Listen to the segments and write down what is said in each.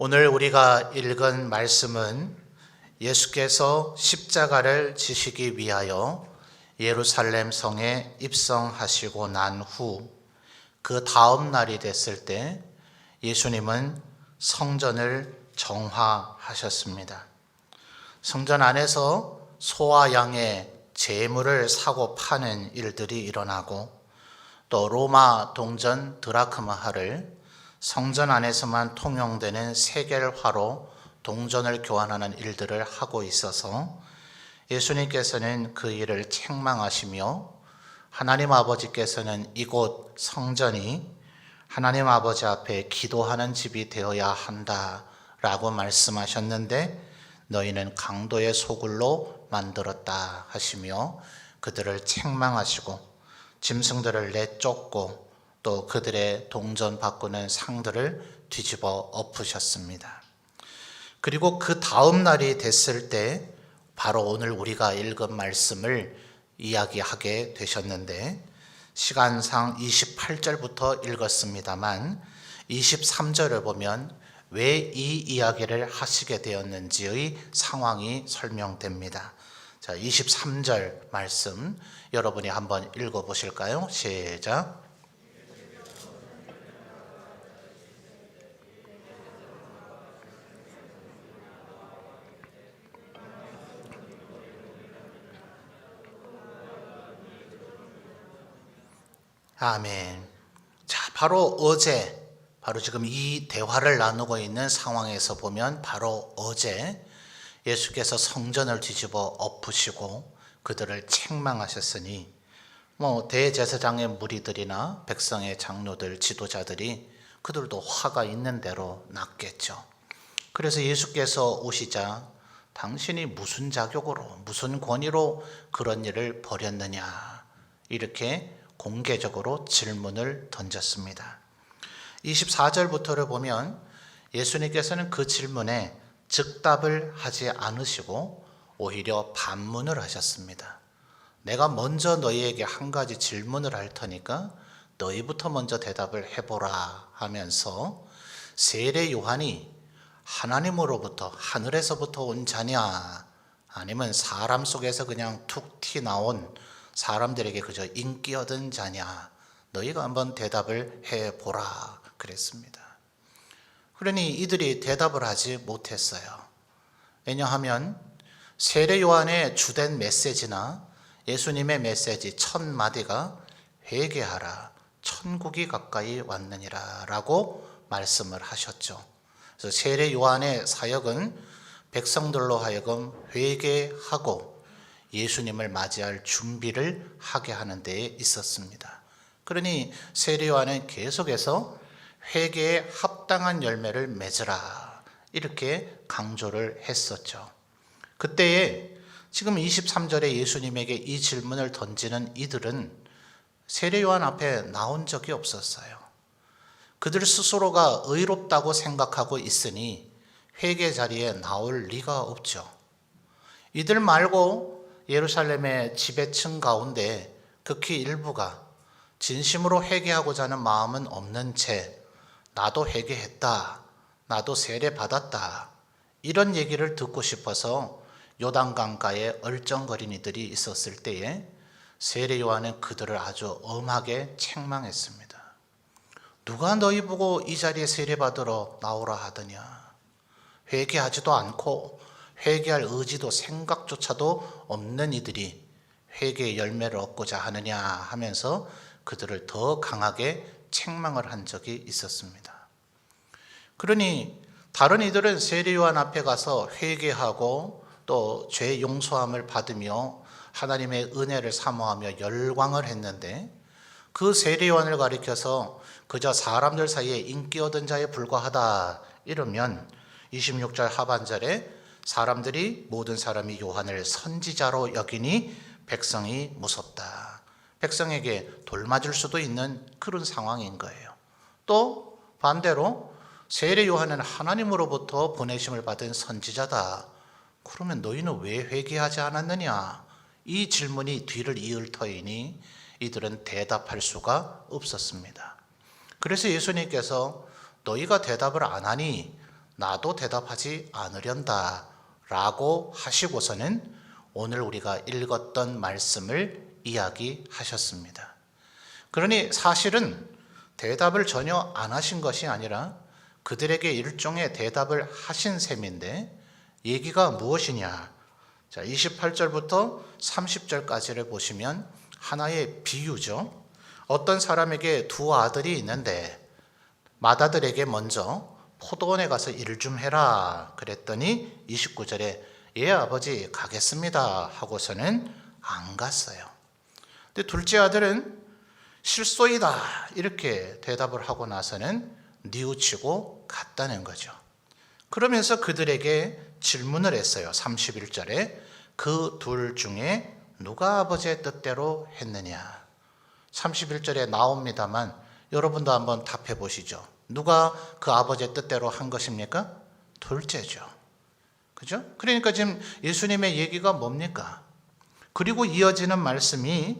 오늘 우리가 읽은 말씀은 예수께서 십자가를 지시기 위하여 예루살렘 성에 입성하시고 난 후 그 다음 날이 됐을 때 예수님은 성전을 정화하셨습니다. 성전 안에서 소와 양의 제물을 사고 파는 일들이 일어나고 또 로마 동전 드라크마화를 성전 안에서만 통용되는 세겔화로 동전을 교환하는 일들을 하고 있어서 예수님께서는 그 일을 책망하시며 하나님 아버지께서는 이곳 성전이 하나님 아버지 앞에 기도하는 집이 되어야 한다라고 말씀하셨는데 너희는 강도의 소굴로 만들었다 하시며 그들을 책망하시고 짐승들을 내쫓고 또 그들의 동전 바꾸는 상들을 뒤집어 엎으셨습니다. 그리고 그 다음 날이 됐을 때 바로 오늘 우리가 읽은 말씀을 이야기하게 되셨는데 시간상 28절부터 읽었습니다만 23절을 보면 왜 이 이야기를 하시게 되었는지의 상황이 설명됩니다. 자, 23절 말씀 여러분이 한번 읽어보실까요? 시작. 아멘. 자, 바로 지금 이 대화를 나누고 있는 상황에서 보면 바로 어제 예수께서 성전을 뒤집어 엎으시고 그들을 책망하셨으니 대제사장의 무리들이나 백성의 장로들, 지도자들이 그들도 화가 있는 대로 났겠죠. 그래서 예수께서 오시자 당신이 무슨 자격으로, 무슨 권위로 그런 일을 벌였느냐 이렇게 공개적으로 질문을 던졌습니다. 24절부터를 보면 예수님께서는 그 질문에 즉답을 하지 않으시고 오히려 반문을 하셨습니다. 내가 먼저 너희에게 한 가지 질문을 할 테니까 너희부터 먼저 대답을 해보라 하면서 세례 요한이 하나님으로부터 하늘에서부터 온 자냐 아니면 사람 속에서 그냥 툭 튀나온 사람들에게 그저 인기 얻은 자냐 너희가 한번 대답을 해보라 그랬습니다. 그러니 이들이 대답을 하지 못했어요. 왜냐하면 세례 요한의 주된 메시지나 예수님의 메시지 첫 마디가 회개하라 천국이 가까이 왔느니라 라고 말씀을 하셨죠. 그래서 세례 요한의 사역은 백성들로 하여금 회개하고 예수님을 맞이할 준비를 하게 하는 데에 있었습니다. 그러니 세례 요한은 계속해서 회개에 합당한 열매를 맺으라 이렇게 강조를 했었죠. 그때에 지금 23절에 예수님에게 이 질문을 던지는 이들은 세례 요한 앞에 나온 적이 없었어요. 그들 스스로가 의롭다고 생각하고 있으니 회개 자리에 나올 리가 없죠. 이들 말고 예루살렘의 지배층 가운데 극히 일부가 진심으로 회개하고자 하는 마음은 없는 채 나도 회개했다, 나도 세례 받았다 이런 얘기를 듣고 싶어서 요단강가에 얼쩡거린 이들이 있었을 때에 세례 요한은 그들을 아주 엄하게 책망했습니다. 누가 너희 보고 이 자리에 세례 받으러 나오라 하더냐. 회개하지도 않고 회개할 의지도 생각조차도 없는 이들이 회개의 열매를 얻고자 하느냐 하면서 그들을 더 강하게 책망을 한 적이 있었습니다. 그러니 다른 이들은 세례 요한 앞에 가서 회개하고 또 죄 용서함을 받으며 하나님의 은혜를 사모하며 열광을 했는데 그 세례 요한을 가리켜서 그저 사람들 사이에 인기 얻은 자에 불과하다 이러면 26절 하반절에 사람들이 모든 사람이 요한을 선지자로 여기니 백성이 무섭다. 백성에게 돌 맞을 수도 있는 그런 상황인 거예요. 또 반대로 세례 요한은 하나님으로부터 보내심을 받은 선지자다. 그러면 너희는 왜 회개하지 않았느냐? 이 질문이 뒤를 이을 터이니 이들은 대답할 수가 없었습니다. 그래서 예수님께서 너희가 대답을 안 하니 나도 대답하지 않으련다 라고 하시고서는 오늘 우리가 읽었던 말씀을 이야기하셨습니다. 그러니 사실은 대답을 전혀 안 하신 것이 아니라 그들에게 일종의 대답을 하신 셈인데, 얘기가 무엇이냐? 자, 28절부터 30절까지를 보시면 하나의 비유죠. 어떤 사람에게 두 아들이 있는데 맏아들에게 먼저 포도원에 가서 일 좀 해라 그랬더니 29절에 예 아버지 가겠습니다 하고서는 안 갔어요. 근데 둘째 아들은 실소이다 이렇게 대답을 하고 나서는 뉘우치고 갔다는 거죠. 그러면서 그들에게 질문을 했어요. 31절에 그 둘 중에 누가 아버지의 뜻대로 했느냐. 31절에 나옵니다만 여러분도 한번 답해 보시죠. 누가 그 아버지의 뜻대로 한 것입니까? 둘째죠. 그죠? 그러니까 지금 예수님의 얘기가 뭡니까? 그리고 이어지는 말씀이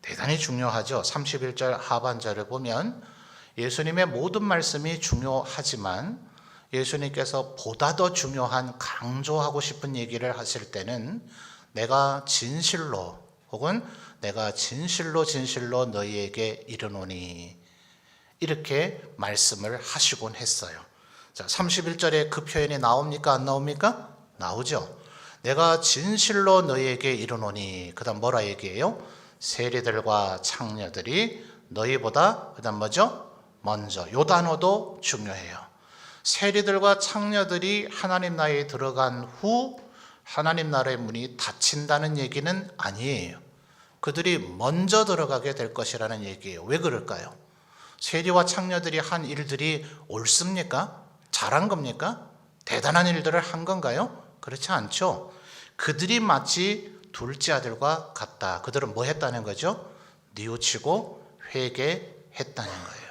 대단히 중요하죠. 31절 하반절을 보면 예수님의 모든 말씀이 중요하지만 예수님께서 보다 더 중요한 강조하고 싶은 얘기를 하실 때는 내가 진실로 혹은 내가 진실로 너희에게 이르노니 이렇게 말씀을 하시곤 했어요. 자, 31절에 그 표현이 나옵니까? 안 나옵니까? 나오죠. 내가 진실로 너희에게 이르노니 그 다음 뭐라 얘기해요? 세리들과 창녀들이 너희보다 그 다음 뭐죠? 먼저. 요 단어도 중요해요. 세리들과 창녀들이 하나님 나라에 들어간 후 하나님 나라의 문이 닫힌다는 얘기는 아니에요. 그들이 먼저 들어가게 될 것이라는 얘기예요. 왜 그럴까요? 세리와 창녀들이 한 일들이 옳습니까? 잘한 겁니까? 대단한 일들을 한 건가요? 그렇지 않죠. 그들이 마치 둘째 아들과 같다. 그들은 뭐 했다는 거죠? 뉘우치고 회개했다는 거예요.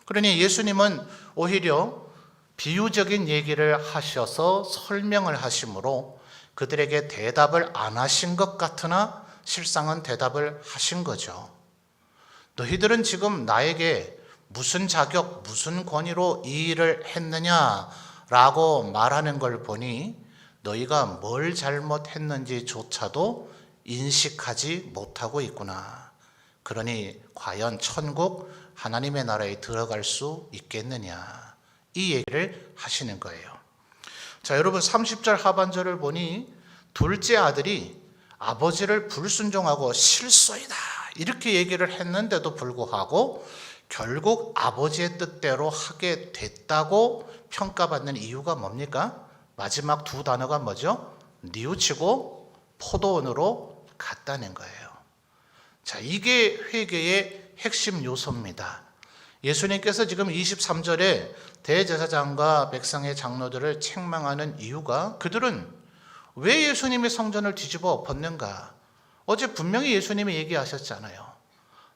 그러니 예수님은 오히려 비유적인 얘기를 하셔서 설명을 하심으로 그들에게 대답을 안 하신 것 같으나 실상은 대답을 하신 거죠. 너희들은 지금 나에게 무슨 자격, 무슨 권위로 이 일을 했느냐라고 말하는 걸 보니 너희가 뭘 잘못했는지조차도 인식하지 못하고 있구나. 그러니 과연 천국 하나님의 나라에 들어갈 수 있겠느냐. 이 얘기를 하시는 거예요. 자, 여러분 30절 하반절을 보니 둘째 아들이 아버지를 불순종하고 실소이다 이렇게 얘기를 했는데도 불구하고 결국 아버지의 뜻대로 하게 됐다고 평가받는 이유가 뭡니까? 마지막 두 단어가 뭐죠? 뉘우치고 포도원으로 갔다는 거예요. 자, 이게 회개의 핵심 요소입니다. 예수님께서 지금 23절에 대제사장과 백성의 장로들을 책망하는 이유가 그들은 왜 예수님의 성전을 뒤집어 엎었는가? 어제 분명히 예수님이 얘기하셨잖아요.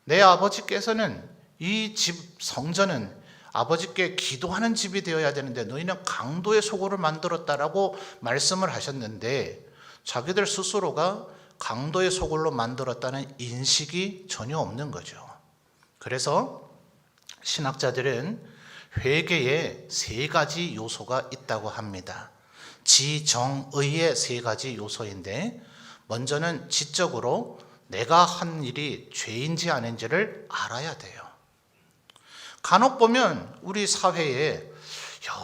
내 아버지께서는 이 집 성전은 아버지께 기도하는 집이 되어야 되는데 너희는 강도의 소굴을 만들었다라고 말씀을 하셨는데 자기들 스스로가 강도의 소굴로 만들었다는 인식이 전혀 없는 거죠. 그래서 신학자들은 회개에 세 가지 요소가 있다고 합니다. 지정의의 세 가지 요소인데 먼저는 지적으로 내가 한 일이 죄인지 아닌지를 알아야 돼요. 간혹 보면 우리 사회에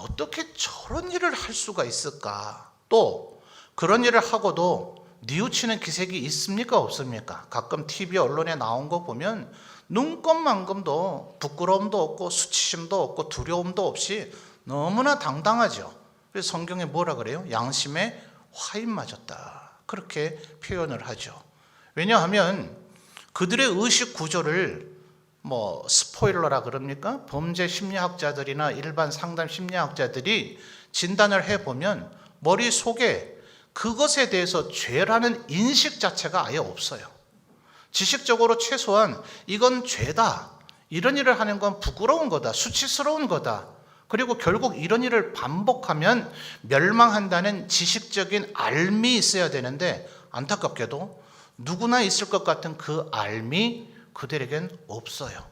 어떻게 저런 일을 할 수가 있을까? 또 그런 일을 하고도 뉘우치는 기색이 있습니까? 없습니까? 가끔 TV 언론에 나온 거 보면 눈곱만큼도 부끄러움도 없고 수치심도 없고 두려움도 없이 너무나 당당하죠. 그래서 성경에 뭐라 그래요? 양심에 화인 맞았다. 그렇게 표현을 하죠. 왜냐하면 그들의 의식 구조를 스포일러라 그럽니까? 범죄 심리학자들이나 일반 상담 심리학자들이 진단을 해보면 머릿속에 그것에 대해서 죄라는 인식 자체가 아예 없어요. 지식적으로 최소한 이건 죄다. 이런 일을 하는 건 부끄러운 거다. 수치스러운 거다. 그리고 결국 이런 일을 반복하면 멸망한다는 지식적인 알미 있어야 되는데 안타깝게도 누구나 있을 것 같은 그 알미 그들에겐 없어요.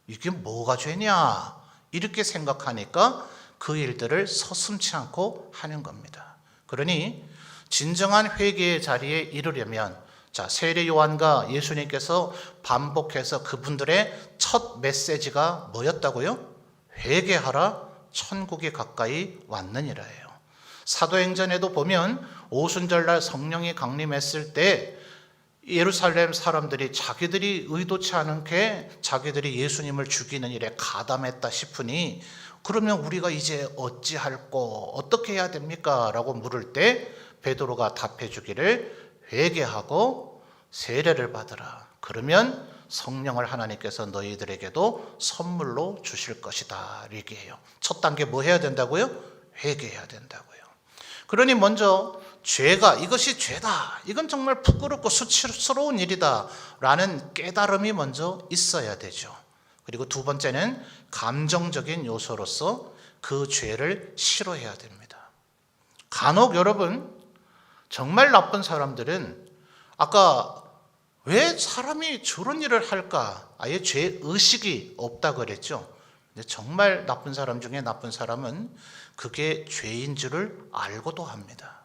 이게 뭐가 죄냐? 이렇게 생각하니까 그 일들을 서슴지 않고 하는 겁니다. 그러니 진정한 회개의 자리에 이르려면 세례 요한과 예수님께서 반복해서 그분들의 첫 메시지가 뭐였다고요? 회개하라, 천국이 가까이 왔느니라예요. 사도행전에도 보면 오순절날 성령이 강림했을 때 예루살렘 사람들이 자기들이 의도치 않게 자기들이 예수님을 죽이는 일에 가담했다 싶으니 그러면 우리가 이제 어찌할꼬 어떻게 해야 됩니까? 라고 물을 때 베드로가 답해 주기를 회개하고 세례를 받으라. 그러면 성령을 하나님께서 너희들에게도 선물로 주실 것이다. 얘기해요. 첫 단계 뭐 해야 된다고요? 회개해야 된다고요. 그러니 먼저 죄가 이것이 죄다. 이건 정말 부끄럽고 수치스러운 일이다. 라는 깨달음이 먼저 있어야 되죠. 그리고 두 번째는 감정적인 요소로서 그 죄를 싫어해야 됩니다. 간혹 여러분 정말 나쁜 사람들은 아까 왜 사람이 저런 일을 할까? 아예 죄의식이 없다 그랬죠. 근데 정말 나쁜 사람 중에 나쁜 사람은 그게 죄인 줄을 알고도 합니다.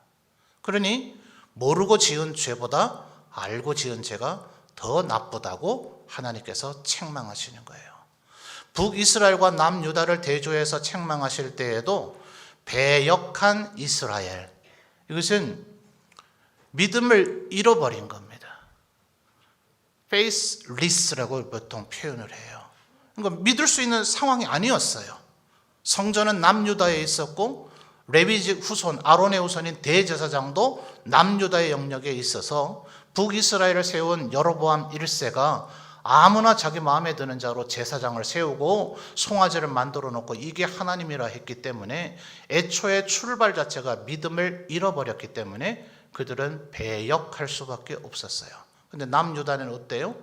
그러니 모르고 지은 죄보다 알고 지은 죄가 더 나쁘다고 하나님께서 책망하시는 거예요. 북이스라엘과 남유다를 대조해서 책망하실 때에도 배역한 이스라엘, 이것은 믿음을 잃어버린 겁니다. faithless라고 보통 표현을 해요. 그러니까 믿을 수 있는 상황이 아니었어요. 성전은 남유다에 있었고 레위 후손 아론의 후손인 대제사장도 남유다의 영역에 있어서 북이스라엘을 세운 여로보암 1세가 아무나 자기 마음에 드는 자로 제사장을 세우고 송아지를 만들어 놓고 이게 하나님이라 했기 때문에 애초에 출발 자체가 믿음을 잃어버렸기 때문에 그들은 배역할 수밖에 없었어요. 근데 남유다는 어때요?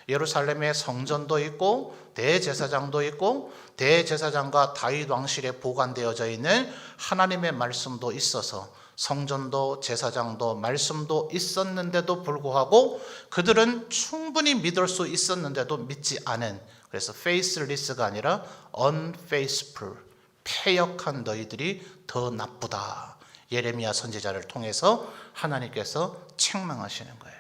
예루살렘에 성전도 있고 대제사장도 있고 대제사장과 다윗 왕실에 보관되어져 있는 하나님의 말씀도 있어서 성전도 제사장도 말씀도 있었는데도 불구하고 그들은 충분히 믿을 수 있었는데도 믿지 않은, 그래서 faithless가 아니라 unfaithful, 패역한 너희들이 더 나쁘다. 예레미야 선지자를 통해서 하나님께서 책망하시는 거예요.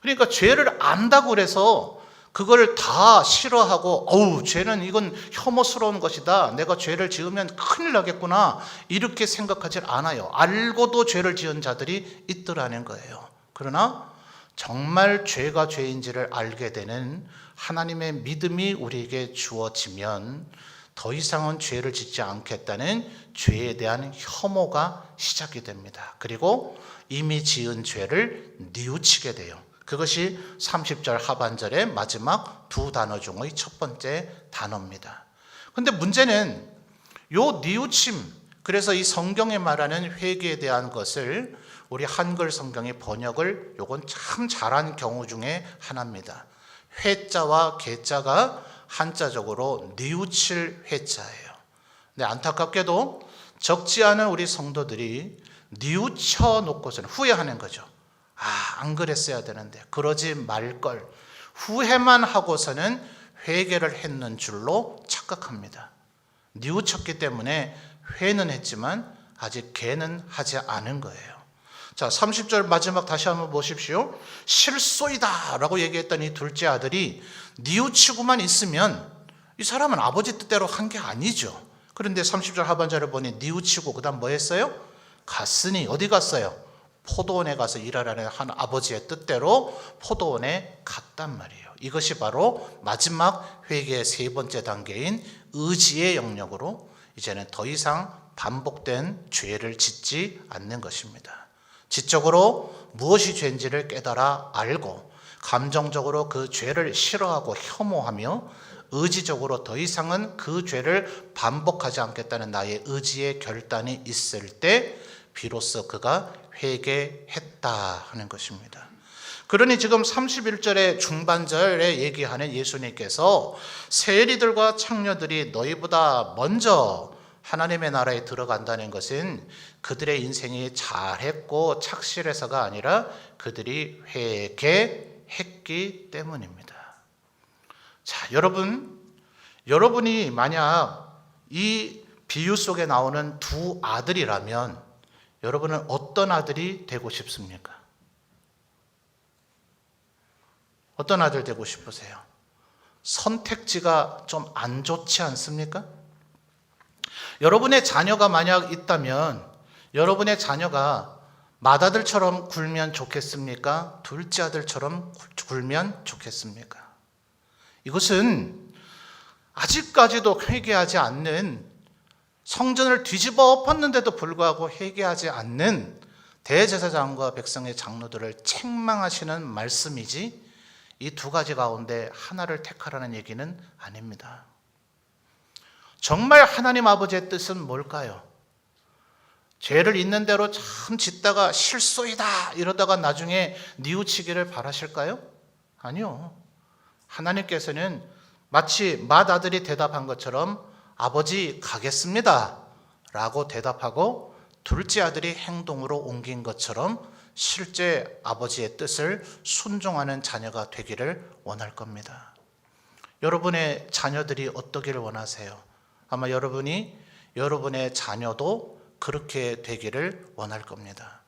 그러니까 죄를 안다고 그래서 그걸 다 싫어하고 죄는 이건 혐오스러운 것이다. 내가 죄를 지으면 큰일 나겠구나. 이렇게 생각하지 않아요. 알고도 죄를 지은 자들이 있더라는 거예요. 그러나 정말 죄가 죄인지를 알게 되는 하나님의 믿음이 우리에게 주어지면 더 이상은 죄를 짓지 않겠다는 죄에 대한 혐오가 시작이 됩니다. 그리고 이미 지은 죄를 뉘우치게 돼요. 그것이 30절 하반절의 마지막 두 단어 중의 첫 번째 단어입니다. 그런데 문제는 요 뉘우침, 그래서 이 성경에 말하는 회개에 대한 것을 우리 한글 성경의 번역을 요건 참 잘한 경우 중에 하나입니다. 회자와 개자가 한자적으로 뉘우칠 회자예요. 근데 안타깝게도 적지 않은 우리 성도들이 뉘우쳐 놓고서는 후회하는 거죠. 안 그랬어야 되는데, 그러지 말걸. 후회만 하고서는 회개를 했는 줄로 착각합니다. 뉘우쳤기 때문에 회는 했지만 아직 개는 하지 않은 거예요. 자, 30절 마지막 다시 한번 보십시오. 실소이다 라고 얘기했던 이 둘째 아들이 뉘우치고만 있으면 이 사람은 아버지 뜻대로 한 게 아니죠. 그런데 30절 하반절을 보니 뉘우치고 그 다음 뭐 했어요? 갔으니 어디 갔어요? 포도원에 가서 일하라는 한 아버지의 뜻대로 포도원에 갔단 말이에요. 이것이 바로 마지막 회개의 세 번째 단계인 의지의 영역으로 이제는 더 이상 반복된 죄를 짓지 않는 것입니다. 지적으로 무엇이 죄인지를 깨달아 알고 감정적으로 그 죄를 싫어하고 혐오하며 의지적으로 더 이상은 그 죄를 반복하지 않겠다는 나의 의지의 결단이 있을 때 비로소 그가 회개했다 하는 것입니다. 그러니 지금 31절의 중반절에 얘기하는 예수님께서 세리들과 창녀들이 너희보다 먼저 하나님의 나라에 들어간다는 것은 그들의 인생이 잘했고 착실해서가 아니라 그들이 회개했기 때문입니다. 자, 여러분이 만약 이 비유 속에 나오는 두 아들이라면 여러분은 어떤 아들이 되고 싶습니까? 어떤 아들 되고 싶으세요? 선택지가 좀 안 좋지 않습니까? 여러분의 자녀가 만약 있다면 여러분의 자녀가 맏아들처럼 굴면 좋겠습니까? 둘째 아들처럼 굴면 좋겠습니까? 이것은 아직까지도 회개하지 않는, 성전을 뒤집어 엎었는데도 불구하고 회개하지 않는 대제사장과 백성의 장로들을 책망하시는 말씀이지, 이 두 가지 가운데 하나를 택하라는 얘기는 아닙니다. 정말 하나님 아버지의 뜻은 뭘까요? 죄를 있는 대로 참 짓다가 실소이다 이러다가 나중에 뉘우치기를 바라실까요? 아니요. 하나님께서는 마치 맏아들이 대답한 것처럼 아버지 가겠습니다 라고 대답하고 둘째 아들이 행동으로 옮긴 것처럼 실제 아버지의 뜻을 순종하는 자녀가 되기를 원할 겁니다. 여러분의 자녀들이 어떠기를 원하세요? 아마 여러분의 자녀도 그렇게 되기를 원할 겁니다.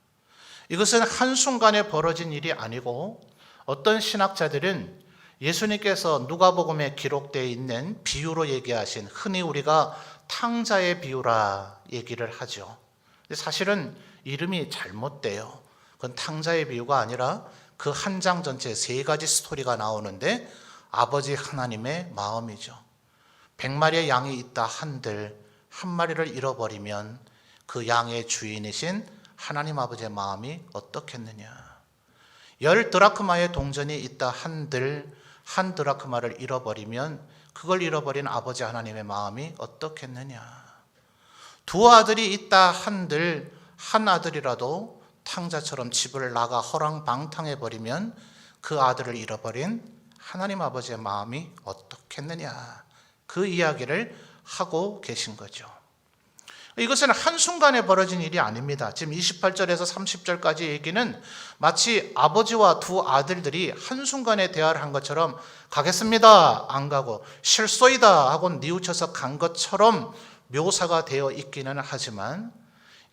이것은 한순간에 벌어진 일이 아니고 어떤 신학자들은 예수님께서 누가복음에 기록되어 있는 비유로 얘기하신, 흔히 우리가 탕자의 비유라 얘기를 하죠. 사실은 이름이 잘못돼요. 그건 탕자의 비유가 아니라 그 한 장 전체에 세 가지 스토리가 나오는데 아버지 하나님의 마음이죠. 100마리의 양이 있다 한들 한 마리를 잃어버리면 그 양의 주인이신 하나님 아버지의 마음이 어떻겠느냐. 10드라크마의 동전이 있다 한들 한 드라크마를 잃어버리면 그걸 잃어버린 아버지 하나님의 마음이 어떻겠느냐. 두 아들이 있다 한들 한 아들이라도 탕자처럼 집을 나가 허랑방탕해버리면 그 아들을 잃어버린 하나님 아버지의 마음이 어떻겠느냐. 그 이야기를 하고 계신 거죠. 이것은 한순간에 벌어진 일이 아닙니다. 지금 28절에서 30절까지 얘기는 마치 아버지와 두 아들들이 한순간에 대화를 한 것처럼 가겠습니다 안 가고 실소이다 하고 뉘우쳐서 간 것처럼 묘사가 되어 있기는 하지만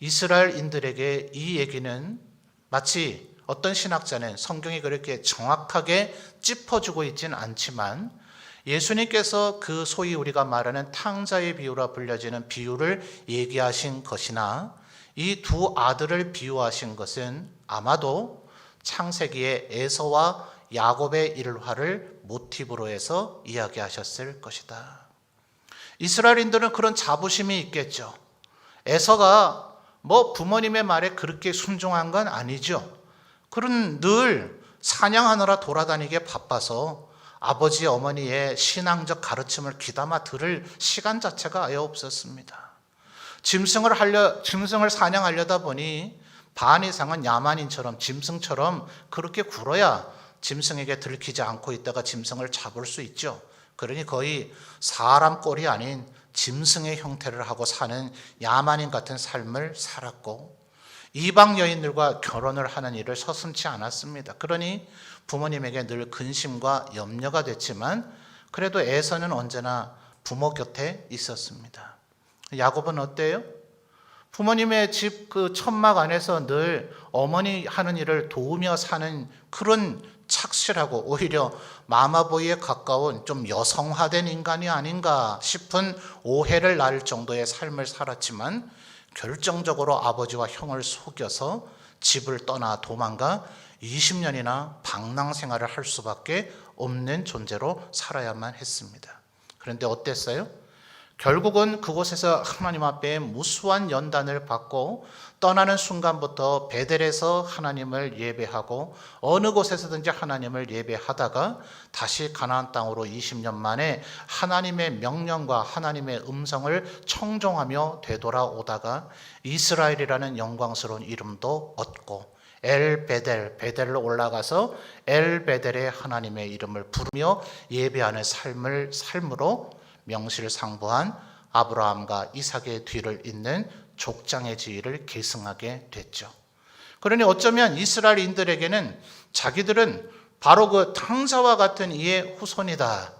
이스라엘인들에게 이 얘기는 마치 어떤 신학자는 성경이 그렇게 정확하게 짚어주고 있지는 않지만 예수님께서 그 소위 우리가 말하는 탕자의 비유라 불려지는 비유를 얘기하신 것이나 이 두 아들을 비유하신 것은 아마도 창세기의 에서와 야곱의 일화를 모티브로 해서 이야기하셨을 것이다. 이스라엘인들은 그런 자부심이 있겠죠. 에서가 부모님의 말에 그렇게 순종한 건 아니죠. 그런 늘 사냥하느라 돌아다니게 바빠서 아버지 어머니의 신앙적 가르침을 귀담아 들을 시간 자체가 아예 없었습니다. 짐승을 사냥하려다 보니 반 이상은 야만인처럼 짐승처럼 그렇게 굴어야 짐승에게 들키지 않고 있다가 짐승을 잡을 수 있죠. 그러니 거의 사람 꼴이 아닌 짐승의 형태를 하고 사는 야만인 같은 삶을 살았고 이방 여인들과 결혼을 하는 일을 서슴지 않았습니다. 그러니 부모님에게 늘 근심과 염려가 됐지만 그래도 에서는 언제나 부모 곁에 있었습니다. 야곱은 어때요? 부모님의 집 그 천막 안에서 늘 어머니 하는 일을 도우며 사는 그런 착실하고 오히려 마마보이에 가까운 좀 여성화된 인간이 아닌가 싶은 오해를 날 정도의 삶을 살았지만 결정적으로 아버지와 형을 속여서 집을 떠나 도망가 20년이나 방랑 생활을 할 수밖에 없는 존재로 살아야만 했습니다. 그런데 어땠어요? 결국은 그곳에서 하나님 앞에 무수한 연단을 받고 떠나는 순간부터 베델에서 하나님을 예배하고 어느 곳에서든지 하나님을 예배하다가 다시 가나안 땅으로 20년 만에 하나님의 명령과 하나님의 음성을 청종하며 되돌아오다가 이스라엘이라는 영광스러운 이름도 얻고 베델로 올라가서 베델의 하나님의 이름을 부르며 예배하는 삶으로 명실상부한 아브라함과 이삭의 뒤를 잇는 족장의 지위를 계승하게 됐죠. 그러니 어쩌면 이스라엘인들에게는 자기들은 바로 그 탕자와 같은 이의 후손이다.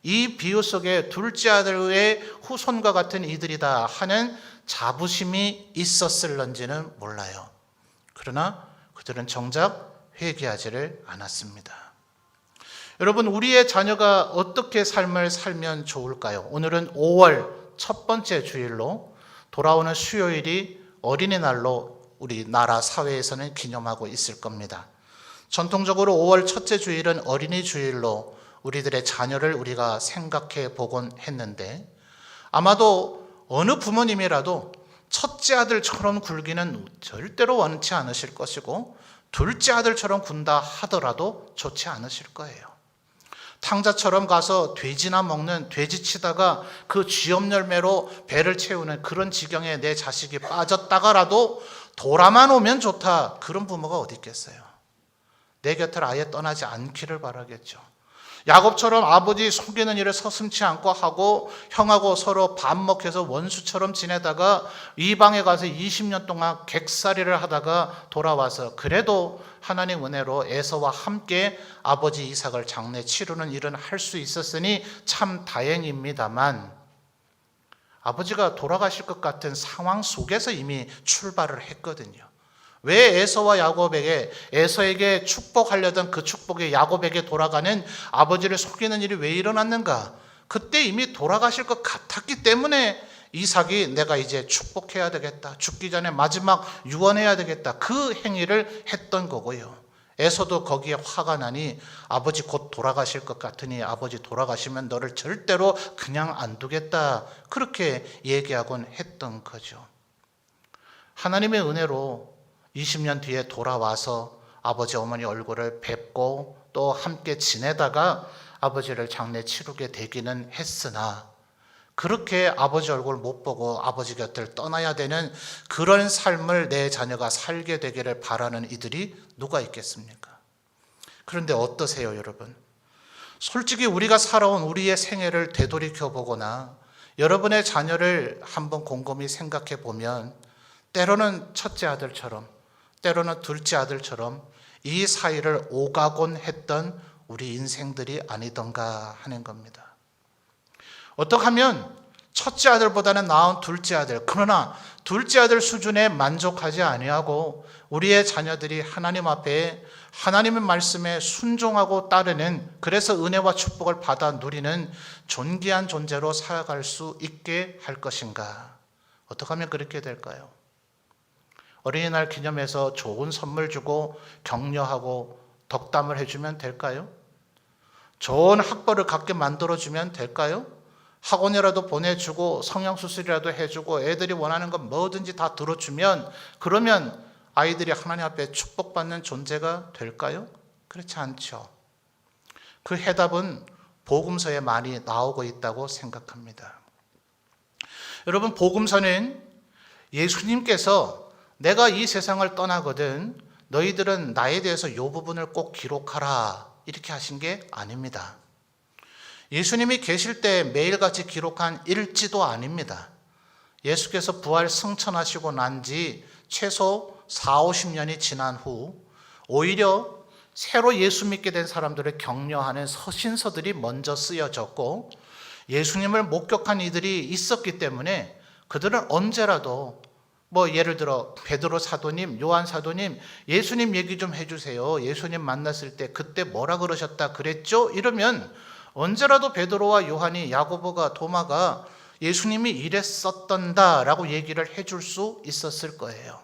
이 비유 속에 둘째 아들의 후손과 같은 이들이다 하는 자부심이 있었을런지는 몰라요. 그러나 그들은 정작 회개하지를 않았습니다. 여러분, 우리의 자녀가 어떻게 삶을 살면 좋을까요? 오늘은 5월 첫 번째 주일로 돌아오는 수요일이 어린이날로 우리나라 사회에서는 기념하고 있을 겁니다. 전통적으로 5월 첫째 주일은 어린이 주일로 우리들의 자녀를 우리가 생각해 보곤 했는데, 아마도 어느 부모님이라도 첫째 아들처럼 굴기는 절대로 원치 않으실 것이고, 둘째 아들처럼 군다 하더라도 좋지 않으실 거예요. 탕자처럼 가서 돼지나 먹는, 돼지 치다가 그 쥐염 열매로 배를 채우는 그런 지경에 내 자식이 빠졌다가라도 돌아만 오면 좋다, 그런 부모가 어디 있겠어요. 내 곁을 아예 떠나지 않기를 바라겠죠. 야곱처럼 아버지 속이는 일을 서슴지 않고 하고 형하고 서로 밥 먹혀서 원수처럼 지내다가 이방에 가서 20년 동안 객살이를 하다가 돌아와서 그래도 하나님 은혜로 에서와 함께 아버지 이삭을 장례 치르는 일은 할 수 있었으니 참 다행입니다만, 아버지가 돌아가실 것 같은 상황 속에서 이미 출발을 했거든요. 왜 에서와 야곱에게, 에서에게 축복하려던 그 축복이 야곱에게 돌아가는 아버지를 속이는 일이 왜 일어났는가? 그때 이미 돌아가실 것 같았기 때문에 이삭이 내가 이제 축복해야 되겠다, 죽기 전에 마지막 유언해야 되겠다, 그 행위를 했던 거고요. 에서도 거기에 화가 나니 아버지 곧 돌아가실 것 같으니 아버지 돌아가시면 너를 절대로 그냥 안 두겠다, 그렇게 얘기하곤 했던 거죠. 하나님의 은혜로 20년 뒤에 돌아와서 아버지 어머니 얼굴을 뵙고 또 함께 지내다가 아버지를 장례 치르게 되기는 했으나, 그렇게 아버지 얼굴 못 보고 아버지 곁을 떠나야 되는 그런 삶을 내 자녀가 살게 되기를 바라는 이들이 누가 있겠습니까? 그런데 어떠세요, 여러분? 솔직히 우리가 살아온 우리의 생애를 되돌이켜 보거나 여러분의 자녀를 한번 곰곰이 생각해 보면 때로는 첫째 아들처럼, 때로는 둘째 아들처럼 이 사이를 오가곤 했던 우리 인생들이 아니던가 하는 겁니다. 어떻게 하면 첫째 아들보다는 나은 둘째 아들, 그러나 둘째 아들 수준에 만족하지 아니하고 우리의 자녀들이 하나님 앞에 하나님의 말씀에 순종하고 따르는, 그래서 은혜와 축복을 받아 누리는 존귀한 존재로 살아갈 수 있게 할 것인가? 어떻게 하면 그렇게 될까요? 어린이날 기념해서 좋은 선물 주고 격려하고 덕담을 해주면 될까요? 좋은 학벌을 갖게 만들어주면 될까요? 학원이라도 보내주고 성형수술이라도 해주고 애들이 원하는 건 뭐든지 다 들어주면, 그러면 아이들이 하나님 앞에 축복받는 존재가 될까요? 그렇지 않죠. 그 해답은 복음서에 많이 나오고 있다고 생각합니다. 여러분, 복음서는 예수님께서 내가 이 세상을 떠나거든 너희들은 나에 대해서 이 부분을 꼭 기록하라, 이렇게 하신 게 아닙니다. 예수님이 계실 때 매일같이 기록한 일지도 아닙니다. 예수께서 부활 승천하시고 난 지 최소 40-50년이 지난 후 오히려 새로 예수 믿게 된 사람들을 격려하는 서신서들이 먼저 쓰여졌고, 예수님을 목격한 이들이 있었기 때문에 그들은 언제라도 예를 들어 베드로 사도님, 요한 사도님, 예수님 얘기 좀 해주세요. 예수님 만났을 때 그때 뭐라 그러셨다 그랬죠? 이러면 언제라도 베드로와 요한이, 야고보가, 도마가 예수님이 이랬었던다라고 얘기를 해줄 수 있었을 거예요.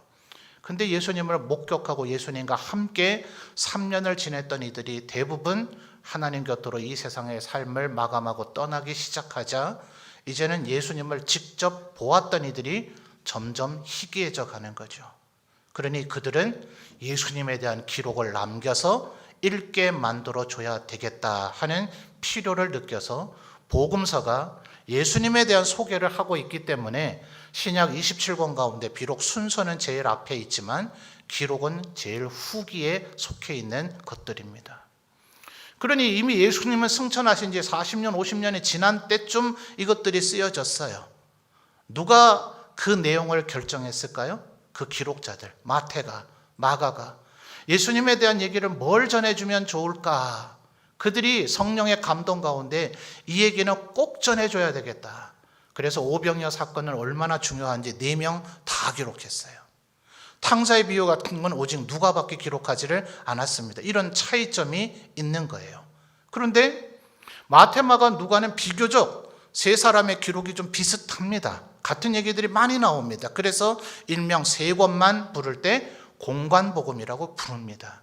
근데 예수님을 목격하고 예수님과 함께 3년을 지냈던 이들이 대부분 하나님 곁으로 이 세상의 삶을 마감하고 떠나기 시작하자 이제는 예수님을 직접 보았던 이들이 점점 희귀해져 가는 거죠. 그러니 그들은 예수님에 대한 기록을 남겨서 읽게 만들어줘야 되겠다 하는 필요를 느껴서 복음서가 예수님에 대한 소개를 하고 있기 때문에 신약 27권 가운데 비록 순서는 제일 앞에 있지만 기록은 제일 후기에 속해 있는 것들입니다. 그러니 이미 예수님은 승천하신 지 40년, 50년이 지난 때쯤 이것들이 쓰여졌어요. 누가 그 내용을 결정했을까요? 그 기록자들, 마태가, 마가가. 예수님에 대한 얘기를 뭘 전해주면 좋을까? 그들이 성령의 감동 가운데 이 얘기는 꼭 전해줘야 되겠다. 그래서 오병이어 사건은 얼마나 중요한지 4명 다 기록했어요. 탕자의 비유 같은 건 오직 누가밖에 기록하지를 않았습니다. 이런 차이점이 있는 거예요. 그런데 마태, 마가, 누가는 비교적 세 사람의 기록이 좀 비슷합니다. 같은 얘기들이 많이 나옵니다. 그래서 일명 세 권만 부를 때 공관복음이라고 부릅니다.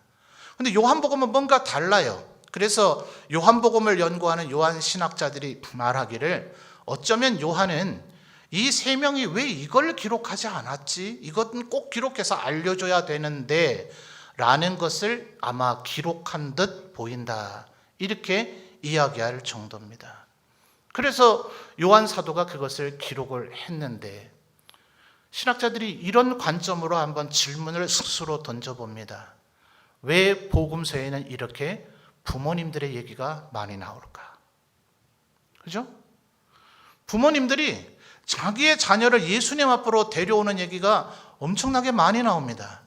근데 요한복음은 뭔가 달라요. 그래서 요한복음을 연구하는 요한 신학자들이 말하기를 어쩌면 요한은 이 세 명이 왜 이걸 기록하지 않았지? 이것은 꼭 기록해서 알려줘야 되는데 라는 것을 아마 기록한 듯 보인다. 이렇게 이야기할 정도입니다. 그래서 요한 사도가 그것을 기록을 했는데 신학자들이 이런 관점으로 한번 질문을 스스로 던져봅니다. 왜 복음서에는 이렇게 부모님들의 얘기가 많이 나올까? 그죠? 부모님들이 자기의 자녀를 예수님 앞으로 데려오는 얘기가 엄청나게 많이 나옵니다.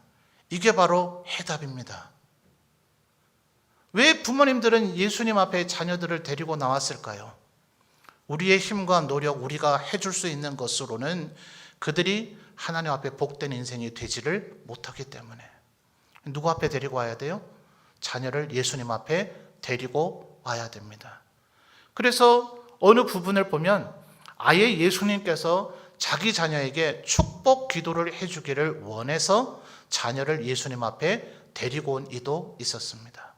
이게 바로 해답입니다. 왜 부모님들은 예수님 앞에 자녀들을 데리고 나왔을까요? 우리의 힘과 노력, 우리가 해줄 수 있는 것으로는 그들이 하나님 앞에 복된 인생이 되지를 못하기 때문에. 누구 앞에 데리고 와야 돼요? 자녀를 예수님 앞에 데리고 와야 됩니다. 그래서 어느 부분을 보면 아예 예수님께서 자기 자녀에게 축복 기도를 해주기를 원해서 자녀를 예수님 앞에 데리고 온 이도 있었습니다.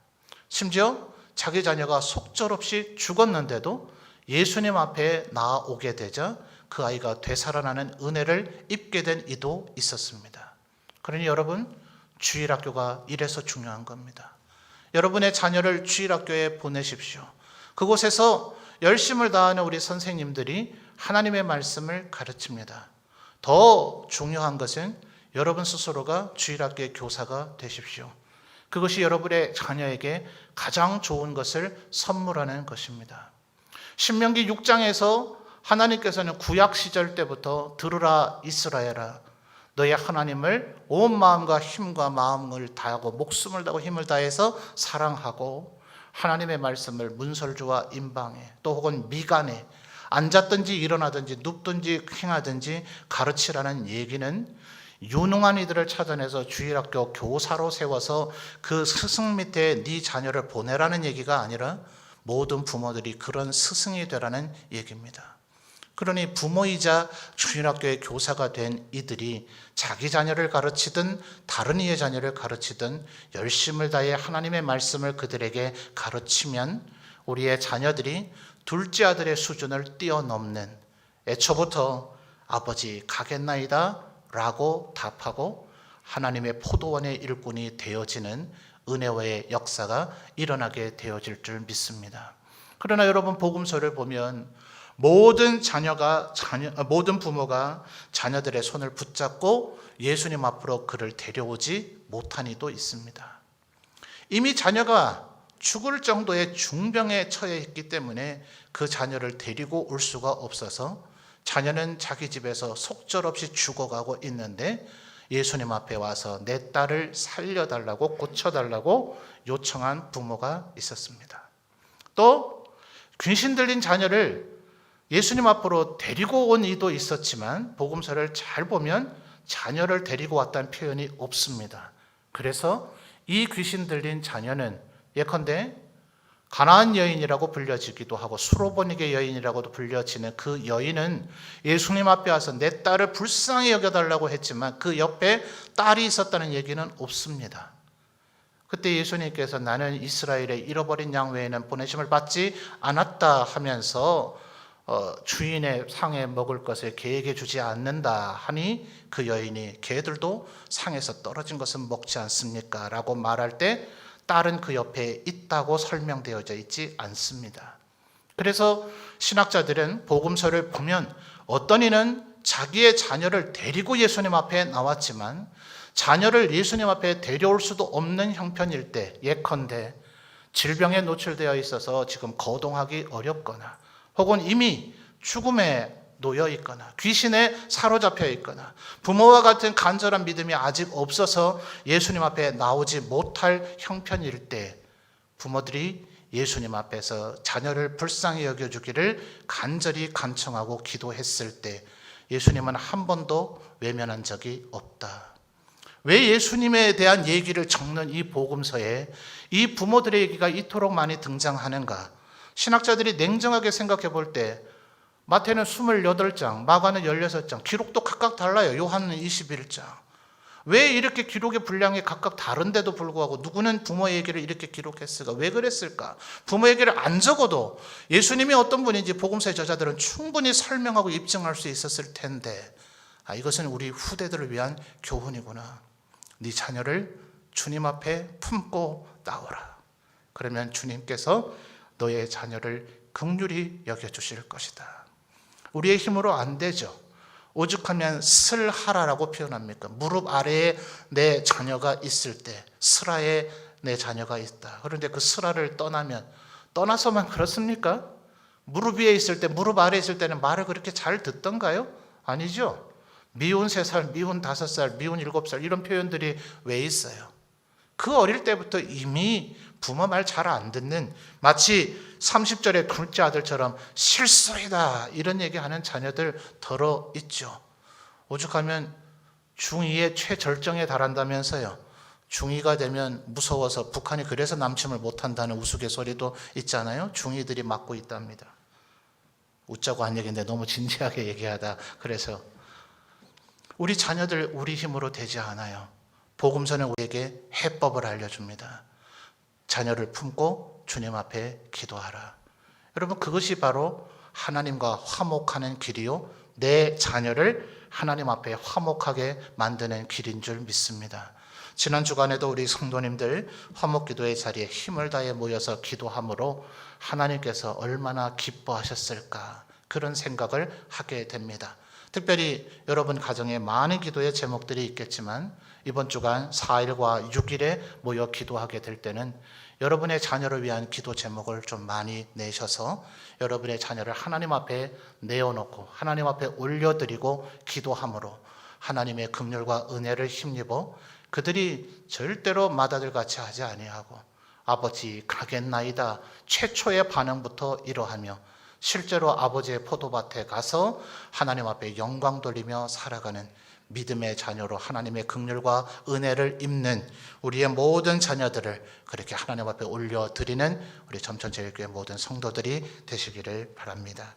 심지어 자기 자녀가 속절없이 죽었는데도 예수님 앞에 나오게 되자 그 아이가 되살아나는 은혜를 입게 된 이도 있었습니다. 그러니 여러분, 주일학교가 이래서 중요한 겁니다. 여러분의 자녀를 주일학교에 보내십시오. 그곳에서 열심을 다하는 우리 선생님들이 하나님의 말씀을 가르칩니다. 더 중요한 것은 여러분 스스로가 주일학교의 교사가 되십시오. 그것이 여러분의 자녀에게 가장 좋은 것을 선물하는 것입니다. 신명기 6장에서 하나님께서는 구약 시절 때부터 들으라 이스라엘아, 너의 하나님을 온 마음과 힘과 마음을 다하고 목숨을 다하고 힘을 다해서 사랑하고 하나님의 말씀을 문설주와 임방에 또 혹은 미간에 앉았든지 일어나든지 눕든지 행하든지 가르치라는 얘기는 유능한 이들을 찾아내서 주일학교 교사로 세워서 그 스승 밑에 네 자녀를 보내라는 얘기가 아니라 모든 부모들이 그런 스승이 되라는 얘기입니다. 그러니 부모이자 주일학교의 교사가 된 이들이 자기 자녀를 가르치든 다른 이의 자녀를 가르치든 열심을 다해 하나님의 말씀을 그들에게 가르치면 우리의 자녀들이 둘째 아들의 수준을 뛰어넘는, 애초부터 아버지 가겠나이다 라고 답하고 하나님의 포도원의 일꾼이 되어지는 은혜와의 역사가 일어나게 되어질 줄 믿습니다. 그러나 여러분, 복음서를 보면 모든 부모가 자녀들의 손을 붙잡고 예수님 앞으로 그를 데려오지 못한 이도 있습니다. 이미 자녀가 죽을 정도의 중병에 처해 있기 때문에 그 자녀를 데리고 올 수가 없어서 자녀는 자기 집에서 속절없이 죽어가고 있는데 예수님 앞에 와서 내 딸을 살려달라고 고쳐달라고 요청한 부모가 있었습니다. 또 귀신 들린 자녀를 예수님 앞으로 데리고 온 이도 있었지만 복음서를 잘 보면 자녀를 데리고 왔다는 표현이 없습니다. 그래서 이 귀신 들린 자녀는 예컨대 가나안 여인이라고 불려지기도 하고 수로보니게 여인이라고도 불려지는 그 여인은 예수님 앞에 와서 내 딸을 불쌍히 여겨달라고 했지만 그 옆에 딸이 있었다는 얘기는 없습니다. 그때 예수님께서 나는 이스라엘의 잃어버린 양 외에는 보내심을 받지 않았다 하면서 주인의 상에 먹을 것을 개에게 주지 않는다 하니 그 여인이 개들도 상에서 떨어진 것은 먹지 않습니까? 라고 말할 때 딸은 그 옆에 있다고 설명되어져 있지 않습니다. 그래서 신학자들은 복음서를 보면 어떤 이는 자기의 자녀를 데리고 예수님 앞에 나왔지만 자녀를 예수님 앞에 데려올 수도 없는 형편일 때, 예컨대 질병에 노출되어 있어서 지금 거동하기 어렵거나 혹은 이미 죽음에 놓여 있거나 귀신에 사로잡혀 있거나 부모와 같은 간절한 믿음이 아직 없어서 예수님 앞에 나오지 못할 형편일 때 부모들이 예수님 앞에서 자녀를 불쌍히 여겨주기를 간절히 간청하고 기도했을 때 예수님은 한 번도 외면한 적이 없다. 왜 예수님에 대한 얘기를 적는 이 복음서에 이 부모들의 얘기가 이토록 많이 등장하는가? 신학자들이 냉정하게 생각해 볼 때 마태는 28장, 마가는 16장, 기록도 각각 달라요. 요한은 21장. 왜 이렇게 기록의 분량이 각각 다른데도 불구하고 누구는 부모 얘기를 이렇게 기록했을까? 왜 그랬을까? 부모 얘기를 안 적어도 예수님이 어떤 분인지 복음서의 저자들은 충분히 설명하고 입증할 수 있었을 텐데, 이것은 우리 후대들을 위한 교훈이구나. 네 자녀를 주님 앞에 품고 나오라. 그러면 주님께서 너의 자녀를 긍휼히 여겨주실 것이다. 우리의 힘으로 안 되죠. 오죽하면 슬하라라고 표현합니까? 무릎 아래에 내 자녀가 있을 때 슬하에 내 자녀가 있다. 그런데 그 슬하를 떠나서만 그렇습니까? 무릎 위에 있을 때, 무릎 아래에 있을 때는 말을 그렇게 잘 듣던가요? 아니죠. 미운 3살, 미운 5살, 미운 7살 이런 표현들이 왜 있어요? 그 어릴 때부터 이미 부모 말 잘 안 듣는, 마치 30절의 둘째 아들처럼 실소이다 이런 얘기하는 자녀들 더러 있죠. 오죽하면 중2의 최절정에 달한다면서요. 중2가 되면 무서워서 북한이 그래서 남침을 못한다는 우스갯소리도 있잖아요. 중2들이 맞고 있답니다. 웃자고 한 얘기인데 너무 진지하게 얘기하다 그래서 우리 자녀들 우리 힘으로 되지 않아요. 복음서는 우리에게 해법을 알려줍니다. 자녀를 품고 주님 앞에 기도하라. 여러분, 그것이 바로 하나님과 화목하는 길이요, 내 자녀를 하나님 앞에 화목하게 만드는 길인 줄 믿습니다. 지난 주간에도 우리 성도님들 화목기도의 자리에 힘을 다해 모여서 기도함으로 하나님께서 얼마나 기뻐하셨을까, 그런 생각을 하게 됩니다. 특별히 여러분 가정에 많은 기도의 제목들이 있겠지만 이번 주간 4일과 6일에 모여 기도하게 될 때는 여러분의 자녀를 위한 기도 제목을 좀 많이 내셔서 여러분의 자녀를 하나님 앞에 내어놓고 하나님 앞에 올려드리고 기도함으로 하나님의 긍휼과 은혜를 힘입어 그들이 절대로 맏아들같이 하지 아니하고 아버지 가겠나이다 최초의 반응부터 이러하며 실제로 아버지의 포도밭에 가서 하나님 앞에 영광 돌리며 살아가는 믿음의 자녀로 하나님의 긍휼과 은혜를 입는 우리의 모든 자녀들을 그렇게 하나님 앞에 올려드리는 우리 점천제일교회 모든 성도들이 되시기를 바랍니다.